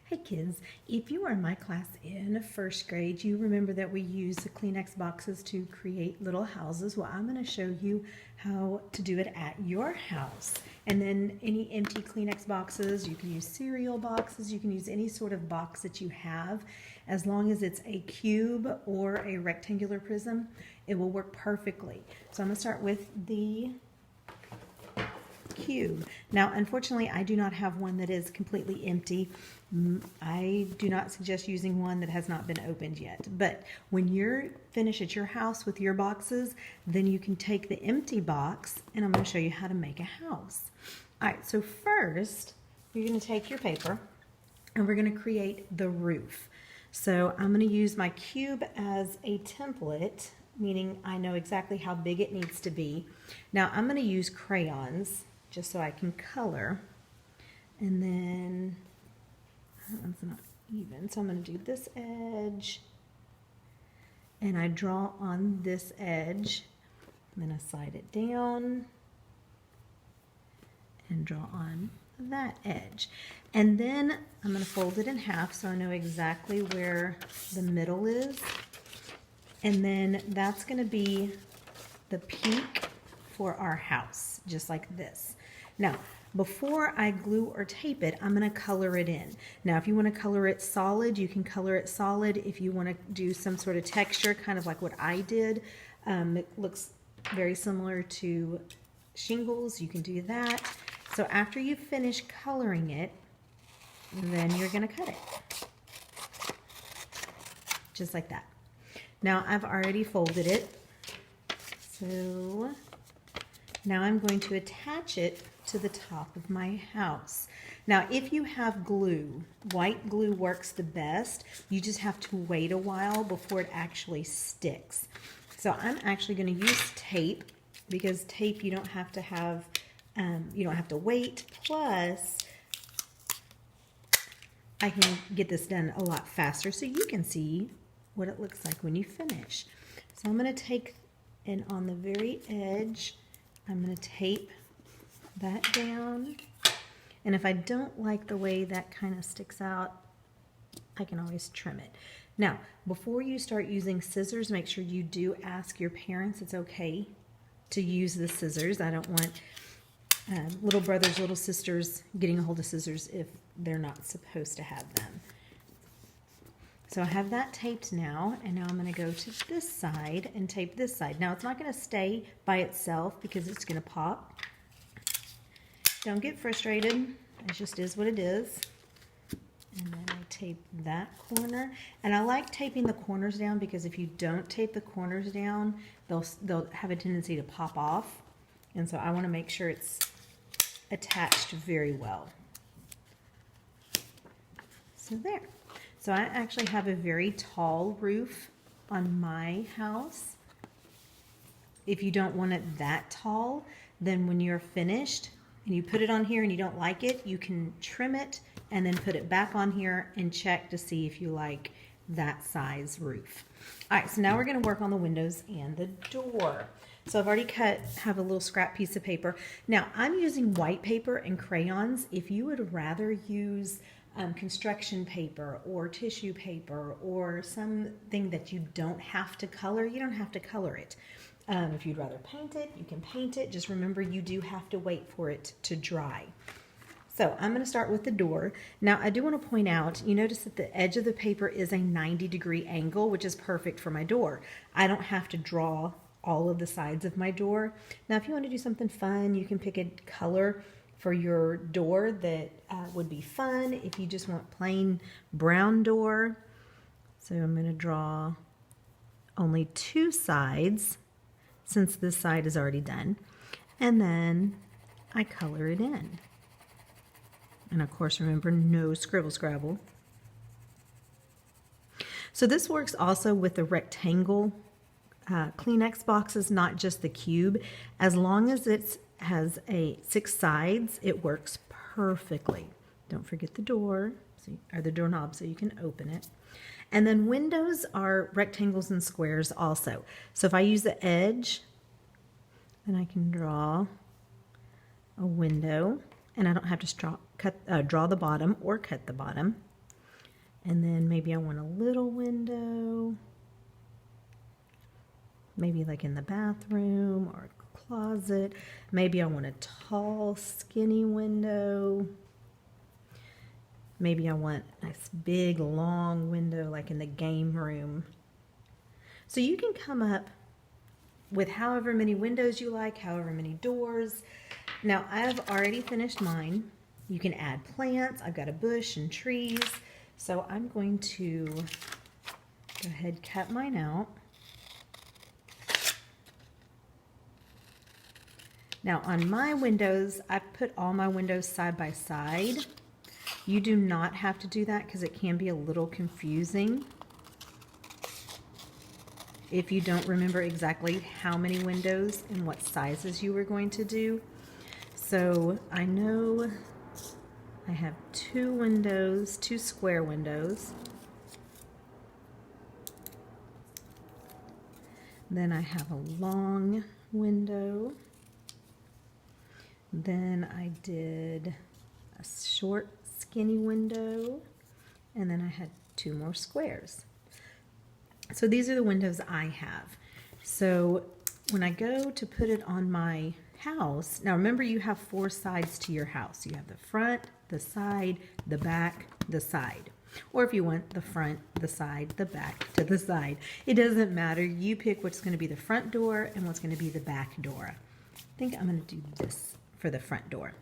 Hey kids, if you are in my class in first grade, you remember that we use the Kleenex boxes to create little houses. Well, I'm going to show you how to do it at your house. And then any empty Kleenex boxes, you can use cereal boxes, you can use any sort of box that you have. As long as it's a cube or a rectangular prism, it will work perfectly. So I'm going to start with the cube. Now, unfortunately, I do not have one that is completely empty. I do not suggest using one that has not been opened yet. But when you're finished at your house with your boxes, then you can take the empty box, and I'm going to show you how to make a house. All right, so first, you're going to take your paper, and we're going to create the roof. So I'm going to use my cube as a template, meaning I know exactly how big it needs to be. Now, I'm going to use crayons just so I can color, and then that one's not even, so I'm going to do this edge, and I draw on this edge, and then I slide it down and draw on that edge, and then I'm going to fold it in half so I know exactly where the middle is, and then that's going to be the peak for our house, just like this. Now, before I glue or tape it, I'm going to color it in. Now, if you want to color it solid, you can color it solid. If you want to do some sort of texture, kind of like what I did, it looks very similar to shingles, you can do that. So after you finish coloring it, then you're going to cut it. Just like that. Now, I've already folded it. So now I'm going to attach it to the top of my house. Now, if you have glue, white glue works the best. You just have to wait a while before it actually sticks. So I'm actually going to use tape, because tape you don't have to have, you don't have to wait. Plus, I can get this done a lot faster so you can see what it looks like when you finish. So I'm going to take, and on the very edge, I'm going to tape that down, and if I don't like the way that kind of sticks out, I can always trim it. Now, before you start using scissors, make sure you do ask your parents it's okay to use the scissors. I don't want little brothers, little sisters getting a hold of scissors if they're not supposed to have them. So I have that taped now, and now I'm going to go to this side and tape this side. Now, it's not going to stay by itself because it's going to pop. Don't get frustrated. It just is what it is. And then I tape that corner. And I like taping the corners down because if you don't tape the corners down, they'll have a tendency to pop off. And so I want to make sure it's attached very well. So there. So I actually have a very tall roof on my house. If you don't want it that tall, then when you're finished and you put it on here and you don't like it, you can trim it and then put it back on here and check to see if you like that size roof. All right, so now we're going to work on the windows and the door. So I've already have a little scrap piece of paper. Now I'm using white paper and crayons. If you would rather use construction paper or tissue paper or something that you don't have to color, you don't have to color it. If you'd rather paint it, you can paint it. Just remember, you do have to wait for it to dry. So I'm going to start with the door. Now, I do want to point out, you notice that the edge of the paper is a 90-degree angle, which is perfect for my door. I don't have to draw all of the sides of my door. Now, if you want to do something fun, you can pick a color for your door that would be fun. If you just want plain brown door. So I'm going to draw only two sides, since this side is already done, and then I color it in. And of course, remember, no scribble scrabble. So this works also with the rectangle Kleenex boxes, not just the cube. As long as it has 6 sides, it works perfectly. Don't forget the door, or the doorknob, so you can open it. And then windows are rectangles and squares also. So if I use the edge, then I can draw a window, and I don't have to draw the bottom or cut the bottom. And then maybe I want a little window, maybe like in the bathroom or closet. Maybe I want a tall, skinny window. Maybe I want a nice big, long window like in the game room. So you can come up with however many windows you like, however many doors. Now I've already finished mine. You can add plants. I've got a bush and trees. So I'm going to go ahead, cut mine out. Now on my windows, I put all my windows side by side. You do not have to do that because it can be a little confusing if you don't remember exactly how many windows and what sizes you were going to do. So I know I have 2 windows, 2 square windows. Then I have a long window. Then I did a short, skinny window. And then I had 2 more squares. So these are the windows I have. So when I go to put it on my house, now remember you have 4 sides to your house. You have the front, the side, the back, the side. Or if you want the front, the side, the back to the side. It doesn't matter. You pick what's going to be the front door and what's going to be the back door. I think I'm going to do this for the front door.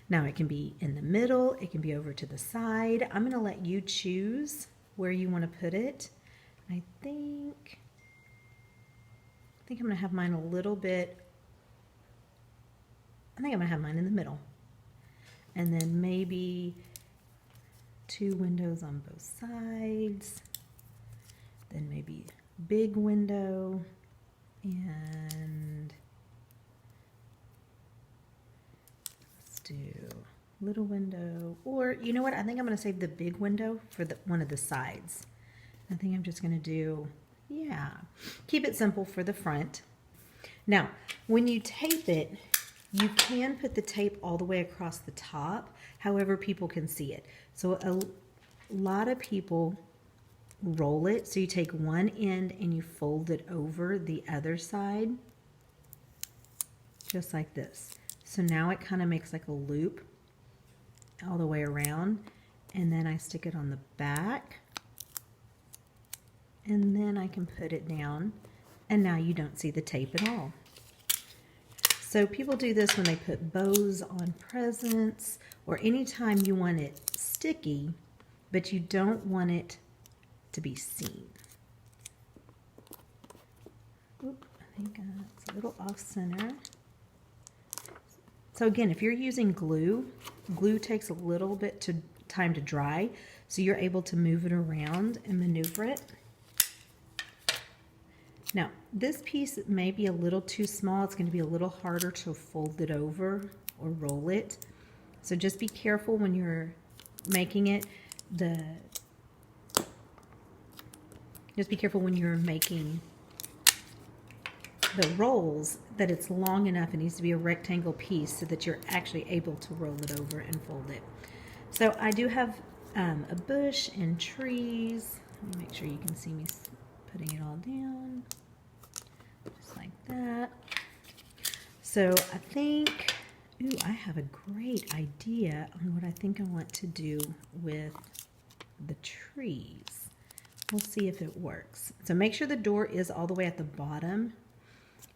Now it can be in the middle. It can be over to the side. I'm going to let you choose where you want to put it. I think I'm going to have mine a little bit, I think I'm going to have mine in the middle. And then maybe 2 windows on both sides. Then maybe big window and let's do little window. Or you know what? I think I'm going to save the big window for one of the sides. I think I'm just going to do, yeah, keep it simple for the front. Now, when you tape it, you can put the tape all the way across the top, however people can see it. So a lot of people roll it. So you take one end and you fold it over the other side, just like this. So now it kind of makes like a loop all the way around. And then I stick it on the back. And then I can put it down. And now you don't see the tape at all. So people do this when they put bows on presents or anytime you want it sticky, but you don't want it to be seen. Oop, I think it's a little off center. So again, if you're using glue, glue takes a little bit time to dry, so you're able to move it around and maneuver it. Now, this piece may be a little too small. It's going to be a little harder to fold it over or roll it. So just be careful when you're making it. Just be careful when you're making the rolls that it's long enough. It needs to be a rectangle piece so that you're actually able to roll it over and fold it. So I do have a bush and trees. Let me make sure you can see me putting it all down. Just like that. So I think, ooh, I have a great idea on what I think I want to do with the trees. We'll see if it works. So make sure the door is all the way at the bottom.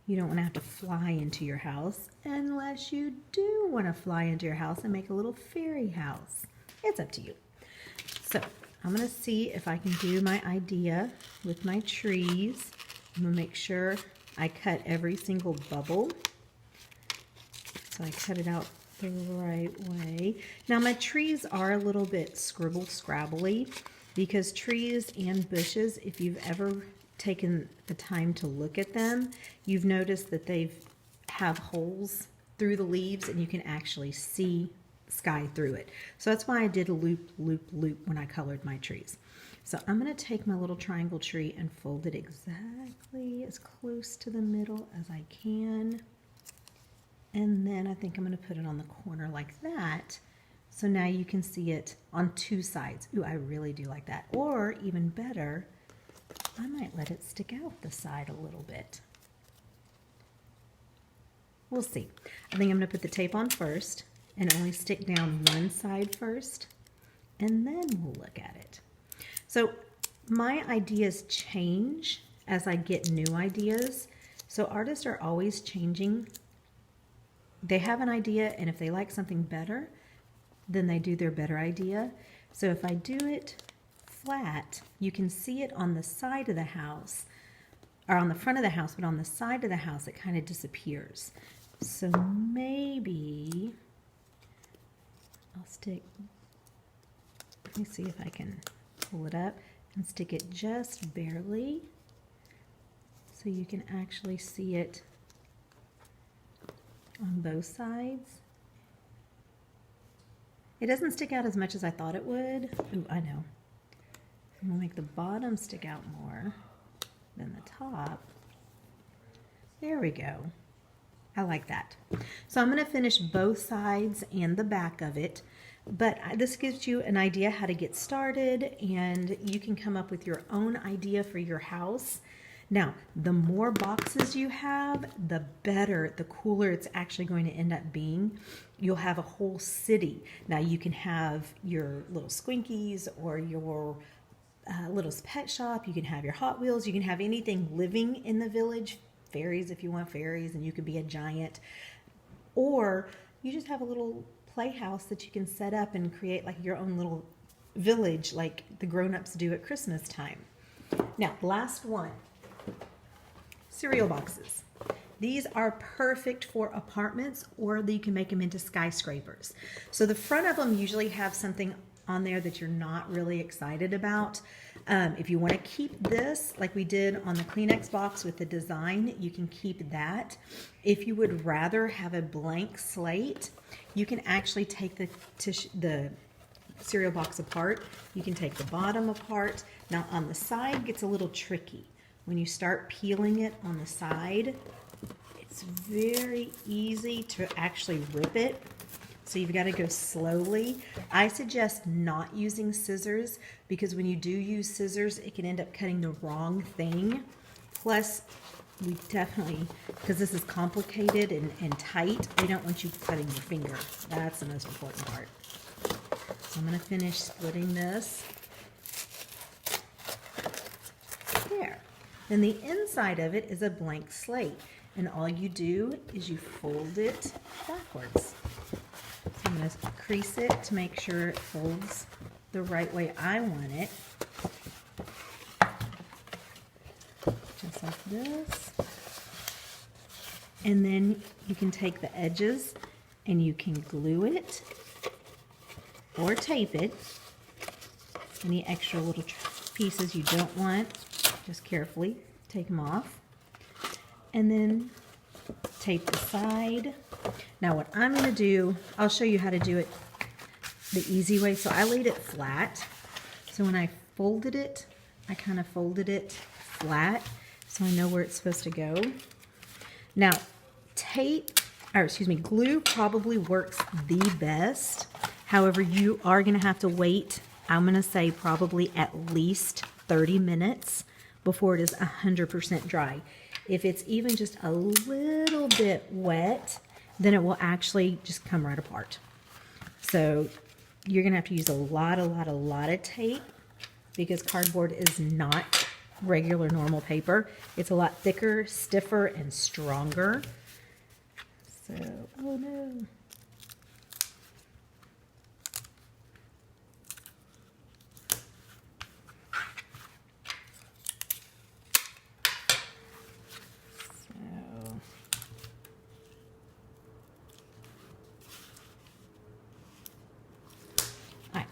You don't want to have to fly into your house unless you do want to fly into your house and make a little fairy house. It's up to you. So I'm going to see if I can do my idea with my trees. I'm going to make sure I cut every single bubble. So I cut it out the right way. Now my trees are a little bit scrabbly because trees and bushes, if you've ever taken the time to look at them, you've noticed that they have holes through the leaves and you can actually see sky through it. So that's why I did a loop, loop, loop when I colored my trees. So I'm going to take my little triangle tree and fold it exactly as close to the middle as I can. And then I think I'm going to put it on the corner like that So now you can see it on two sides. Ooh, I really do like that. Or even better, I might let it stick out the side a little bit. We'll see. I think I'm going to put the tape on first and only stick down one side first, and then we'll look at it. So my ideas change as I get new ideas. So artists are always changing. They have an idea, and if they like something better, then they do their better idea. So if I do it flat, you can see it on the side of the house, or on the front of the house, but on the side of the house it kind of disappears. So maybe I'll stick, let me see if I can pull it up and stick it just barely so you can actually see it on both sides. It doesn't stick out as much as I thought it would. Ooh, I know. I'm gonna make the bottom stick out more than the top. There we go. I like that. So I'm going to finish both sides and the back of it, but this gives you an idea how to get started, and you can come up with your own idea for your house. Now, the more boxes you have, the better, the cooler it's actually going to end up being. You'll have a whole city. Now you can have your little Squinkies or your little pet shop. You can have your Hot Wheels. You can have anything living in the village. Fairies if you want fairies, and you could be a giant, or you just have a little playhouse that you can set up and create like your own little village like the grown-ups do at Christmas time. Now, last one, cereal boxes. These are perfect for apartments, or you can make them into skyscrapers. So the front of them usually have something on there that you're not really excited about. If you want to keep this, like we did on the Kleenex box with the design, you can keep that. If you would rather have a blank slate, you can actually take the cereal box apart. You can take the bottom apart. Now on the side gets a little tricky. When you start peeling it on the side, it's very easy to actually rip it. So you've got to go slowly. I suggest not using scissors, because when you do use scissors, it can end up cutting the wrong thing. Plus, we definitely, because this is complicated and tight, we don't want you cutting your finger. That's the most important part. So I'm going to finish splitting this. There. Then the inside of it is a blank slate. And all you do is you fold it backwards. So I'm going to crease it to make sure it folds the right way I want it. Just like this. And then you can take the edges and you can glue it or tape it. Any extra little pieces you don't want, just carefully take them off. And then tape the side. Now what I'm going to do, I'll show you how to do it the easy way. So I laid it flat. So when I folded it, I kind of folded it flat so I know where it's supposed to go. Now glue probably works the best. However, you are going to have to wait, I'm going to say probably at least 30 minutes before it is 100% dry. If it's even just a little bit wet, then it will actually just come right apart. So you're going to have to use a lot of tape, because cardboard is not regular normal paper. It's a lot thicker, stiffer, and stronger. So, oh no.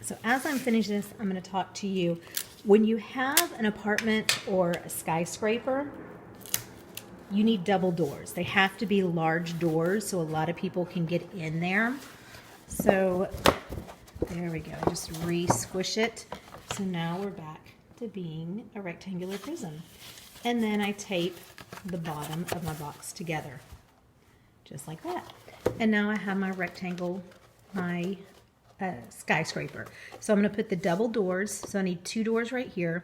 So as I'm finishing this, I'm going to talk to you. When you have an apartment or a skyscraper, you need double doors. They have to be large doors so a lot of people can get in there. So there we go. Just re-squish it. So now we're back to being a rectangular prism. And then I tape the bottom of my box together, just like that. And now I have my rectangle, my skyscraper. So I'm going to put the double doors. So I need 2 doors right here.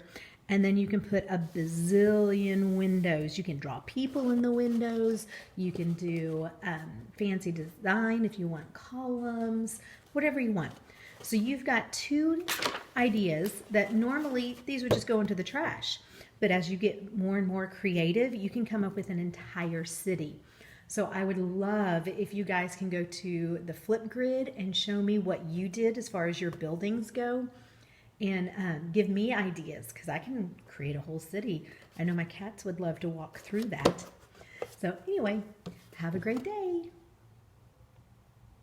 And then you can put a bazillion windows. You can draw people in the windows. You can do fancy design if you want columns, whatever you want. So you've got 2 ideas that normally these would just go into the trash. But as you get more and more creative, you can come up with an entire city. So I would love if you guys can go to the Flipgrid and show me what you did as far as your buildings go, and give me ideas, because I can create a whole city. I know my cats would love to walk through that. So anyway, have a great day.